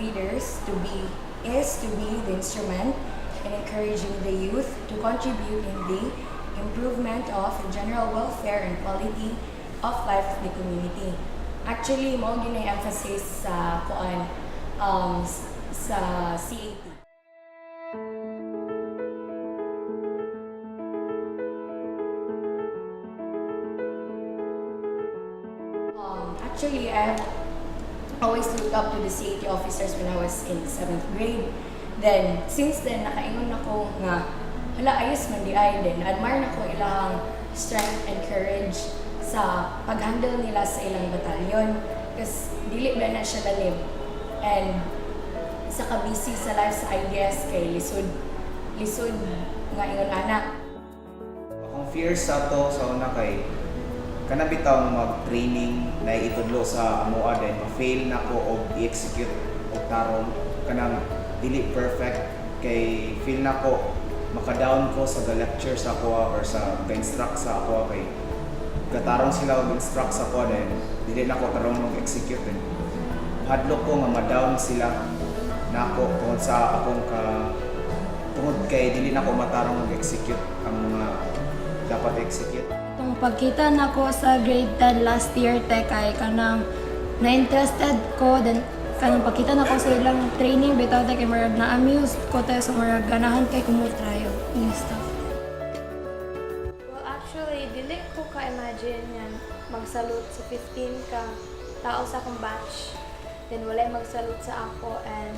leaders is to be the instrument in encouraging the youth to contribute in the improvement of the general welfare and quality of life of the community. Actually, mo gina-emphasize sa sa CAT. Actually, I have always looked up to the CAT officers when I was in 7th grade. Then, since then, nakaingon ako nga, hala, ayos man di ay din. Admire na ko ilang strength and courage sa pag-handle nila sa ilang batalyon. Kasi dili ba na siya lalim. And sa kabisi sa life sa IDS kay lisod nga ingon ana. Akong fear sa to sa una kay kanabitaw mag-training na itudlo sa amoa din ma-fail na ko og i-execute og tarong kanang dili perfect kay feel na ko maka-down ko sa lecture sa ako or sa ga-instruct sa ako kay gatarong sila og instruct sa ako din dili na ko tarong mag-execute din hadlok ko nga ma-down sila na ako tungod sa akong tungod kay dili na ko matarong mag-execute ang mga dapat execute. Itong pagkita na ko sa grade 10 last year tech ay kanang na-interested ko then kanang pagkita na ko sa ilang training bitaw tech marag na-amused ko tayo sa marag ganahan kay kumutrayo yung stuff. Well, actually, dili ko ka-imagine yan mag-salute sa 15 ka tao sa akong batch. Then walay mag-salute sa ako and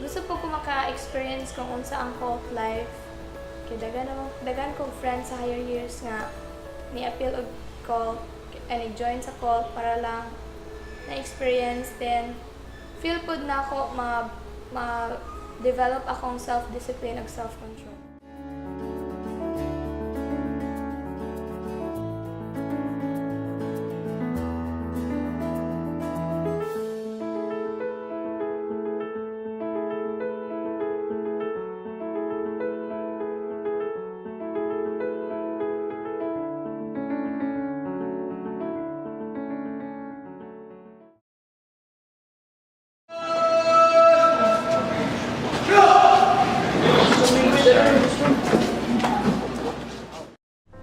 gusto ko maka-experience kung unsa ang cult life. Kaya dagan kong friends sa higher years nga ni-appeal og cult and i-join sa cult para lang na-experience then feel pod na ako ma-develop akong self-discipline ug self-control.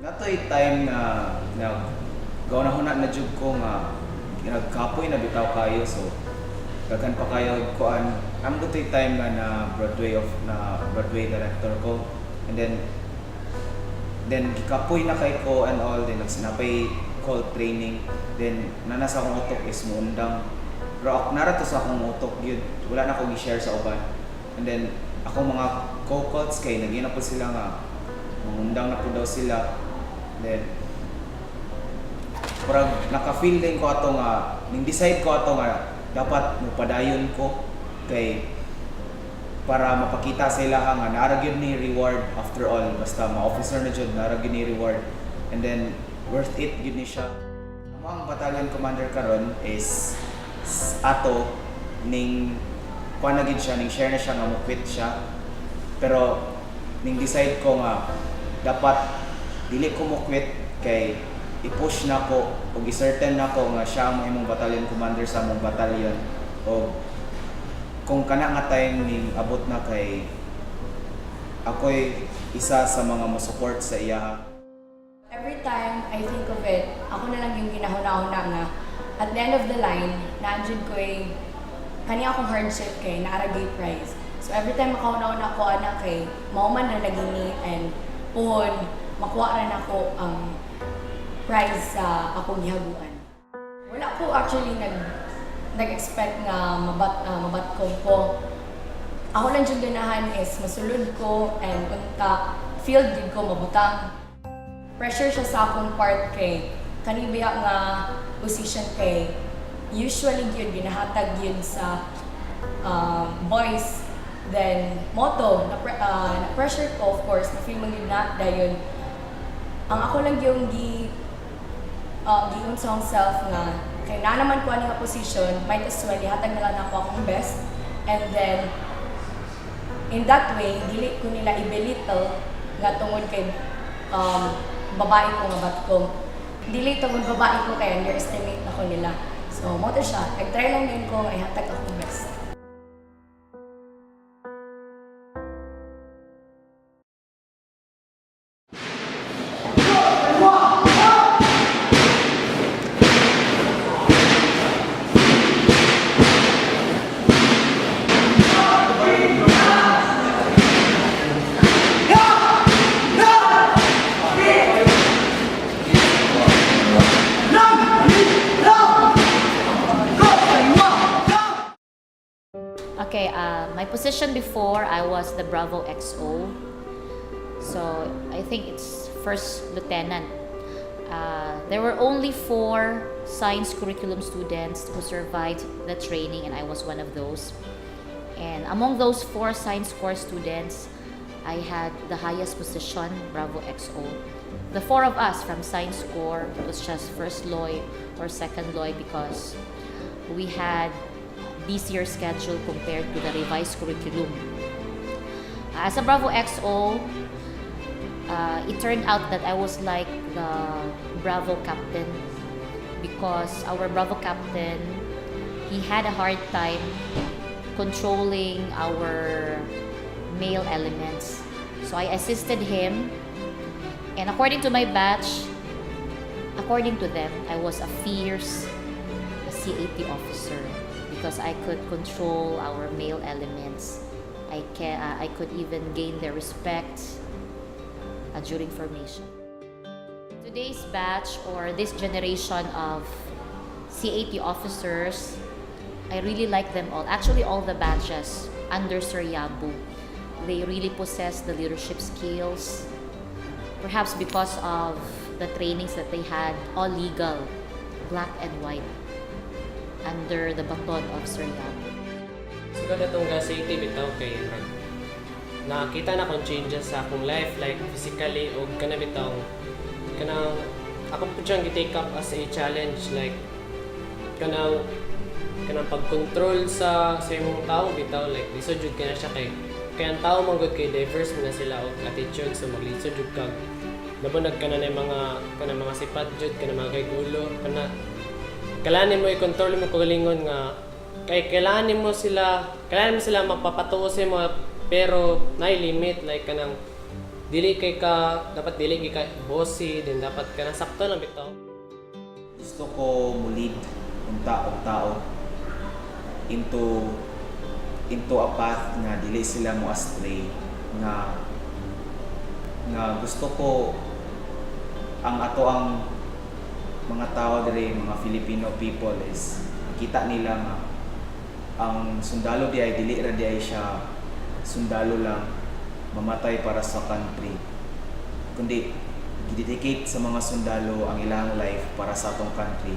Natoy time na gauna na jud ko nga nagkapoy na bitaw kayo so daghan pa kayo kuan am toy time na Broadway director ko and then gikapoy na kay ko and all then nagsinapay call training then nanasa akong utok is muundang pero narato sa akong utok yun wala na akong i-share sa uban and then ako mga co-cults kay nagina po sila nga mangundang na po daw sila then parang naka-feel din ko ato nga ning-decide ko ato nga dapat mupadayon ko kay para mapakita sa ila nga naara gyud ni reward after all basta ma-officer na jud naara gyud ni reward and then worth it gyud ni siya. Ang battalion commander karon is ato ning kuan na gyud siya ning share na siya nga mo-quit siya pero ning decide ko nga dapat dili ko mo quit kay i-push na ko o i-certain na ko nga siya ang imong battalion commander sa among battalion o kung kana nga time ning abot na kay ako'y isa sa mga mo-support sa iya. Every time I think of it, ako na lang yung ginahuna-una nga at the end of the line, na-adjud ko kani akong hardship kay naaragay prize. So every time makauna-una ko anak kay mauman na lagini and puhon makuha rin ako ang prize sa akong gihaguan. Wala ko actually nag-expect nga mabatkom ko. Ako lang dyan ganahan is masulod ko and unta field din ko mabutang. Pressure siya sa akong part kay kanibiya nga position kay usually yun ginahatag yun sa boys. Then moto na pressure ko of course na feel man yun na dayon ang ako lang yung giun sa akong self nga kay na naman ko ani nga position might as well ihatag na lang ako akong best and then in that way dili ko nila i-belittle nga tungod kay babae ko nga batkom dili tungod babae ko kay underestimate na ko nila so mo to siya nag-try lang din ko nga ihatag akong best. My position before, I was the Bravo XO. So I think it's first lieutenant. There were only 4 science curriculum students who survived the training, and I was one of those. And among those 4 science core students, I had the highest position, Bravo XO. The 4 of us from science core was just first loy or second loy because we had busier schedule compared to the revised curriculum. As a Bravo XO, it turned out that I was like the Bravo captain because our Bravo captain, he had a hard time controlling our male elements. So I assisted him, and according to my batch, according to them, I was a fierce CAT officer because I could control our male elements. I could even gain their respect during formation. Today's batch or this generation of CAT officers, I really like them all. Actually, all the batches under Sir Yabu, they really possess the leadership skills. Perhaps because of the trainings that they had, all legal, black and white, under the baton of Sir Yabu. So kada itong CAT bitaw kay nakita na akong changes sa akong life, like physically o kana bitaw kanang ako po siyang gi-take up as a challenge, like kanang pag-control sa imong tao bitaw, like lisod jud kana siya kay ang tao man gud kay diverse man na sila og attitude, so maglisod jud kag nabunag ka na mga sipat jud kana mga kay gulo kana kailangan mo i-control mo kagalingon nga kay kailangan mo sila magpapatuo sa mo, pero nay limit, like kanang dapat dili kay ka bossy, din dapat kanang sakto lang bitaw. Gusto ko mo-lead ang tao into a path nga dili sila mo astray, nga gusto ko ang mga tao diri, mga Filipino people, is kita nila nga ang sundalo di ay dili ra di ay siya sundalo lang mamatay para sa country, kundi gidedicate sa mga sundalo ang ilang life para sa atong country,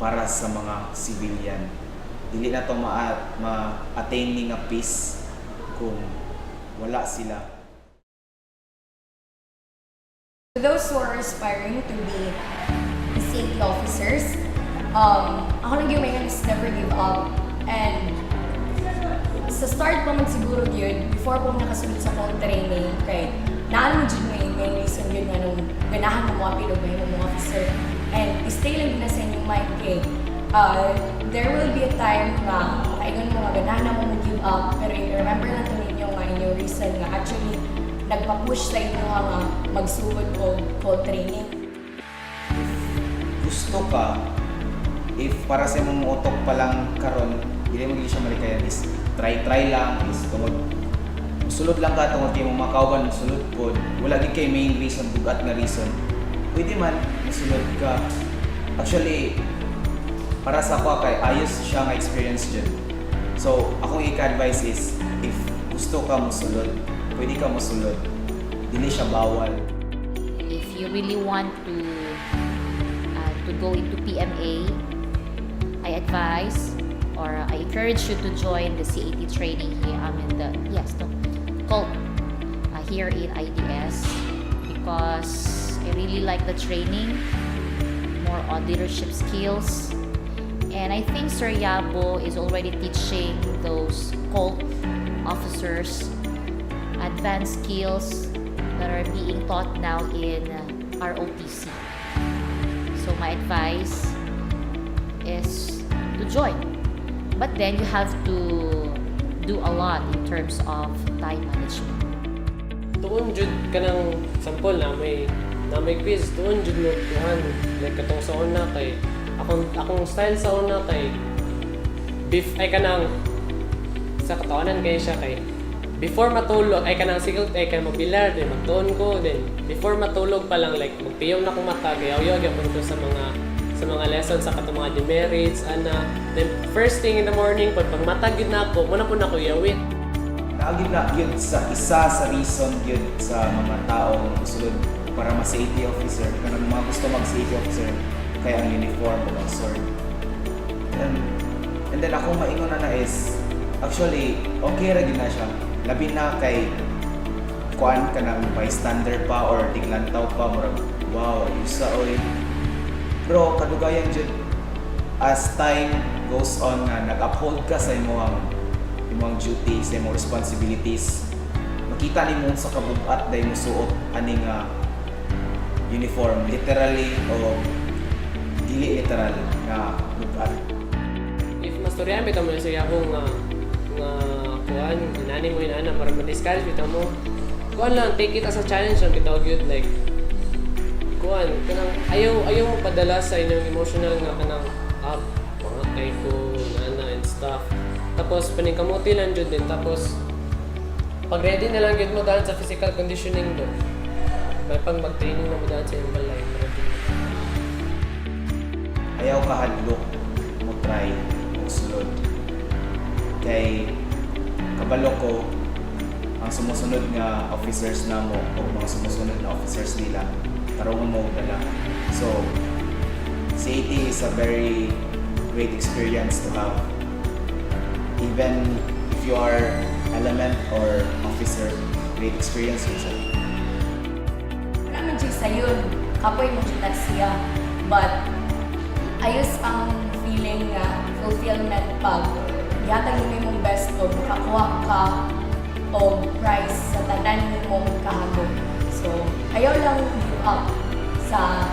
para sa mga civilian. Dili na to ma-attain ni nga peace kung wala sila. To those who are aspiring to be safety officers, ako lang yung is never give up. And sa start pa man siguro yun, before po nakasunod sa call training, kay naan mo dyan may reason yun nga nung ganahan mo mga pilog may mga officer. And stay lang din na sa inyong mind kay there will be a time na Eigen mo nga ganahan mo give up, pero remember lang ito ninyo nga inyong reason nga actually nagpa-push sa inyo nga magsugod o call training. Gusto ka, if para sa imong utok pa lang karon, dili mo gyud siya malikayan, is try lang, is tungod sulod lang ka tungod kay mo makauban sulod pod, wala gid kay main reason, bugat nga reason, pwede man masulod ka. Actually para sa ako kay ayos siya nga experience dyan. So akong i-advise is if gusto ka mosulod, pwede ka mosulod, dili siya bawal. If you really want to go into PMA, I advise or I encourage you to join the CAT training here. Called here in IDS, because I really like the training, more on leadership skills, and I think Sir Yabu is already teaching those cult officers advanced skills that are being taught now in ROTC. So my advice is to join. But then you have to do a lot in terms of time management. Tuon jud kanang sample na may quiz, tuon jud mo tuhan, like katong sa una kay akong style sa una kay kanang sa katawanan kay siya kay before matulog ay kanang sigol ay kanang magbilar din magtuon ko, then before matulog pa lang like magpiyong na kong mata, gayaw-yaw gyapon ko sa sa mga lessons sa katong mga demerits ana. Then first thing in the morning pag matagid na ako, muna po na ko yawit. Naagid na yun sa isa sa reason yun sa mga taong usulod para ma-safety officer. Kanang mga gusto mag-safety officer kaya ang uniform o ang sword. And then ako maingon na is actually okay ra gyud na siya. Labi na kay kuan ka ng bystander pa or tiglantaw pa murag wow usa oy. Pero kadugayan jud as time goes on nga nag-uphold ka sa imong duty, sa imong responsibilities, makita nimo sa kabug-at day mo suot ani nga uniform literally o dili literal nga bug-at. If mastoryan bitaw mo sa akong nga kuan inani mo inana para ma-discourage bitaw mo. Kuan lang take it as a challenge lang bitaw gyud like kuan kanang ayaw mo padala sa inyong emotional nga kanang up mga kay ko nana and stuff. Tapos paningkamuti lang jud din tapos pag ready na lang gyud mo dahil sa physical conditioning do. May pang mag-training na mo dahil sa inyong balay. Ayaw ka hadlok mo try mo sulod. Kay kabalo ko ang sumusunod nga officers na mo o mga sumusunod na officers nila tarungon mo dala. So CAT is a very great experience to have. Even if you are element or officer, great experience yun siya. Wala man siya sayon, kapoy mo siya siya. But ayos ang feeling nga fulfillment pag yatag mo mong best o makakuha ka o prize sa tanan mong kahagom. So ayaw lang give up sa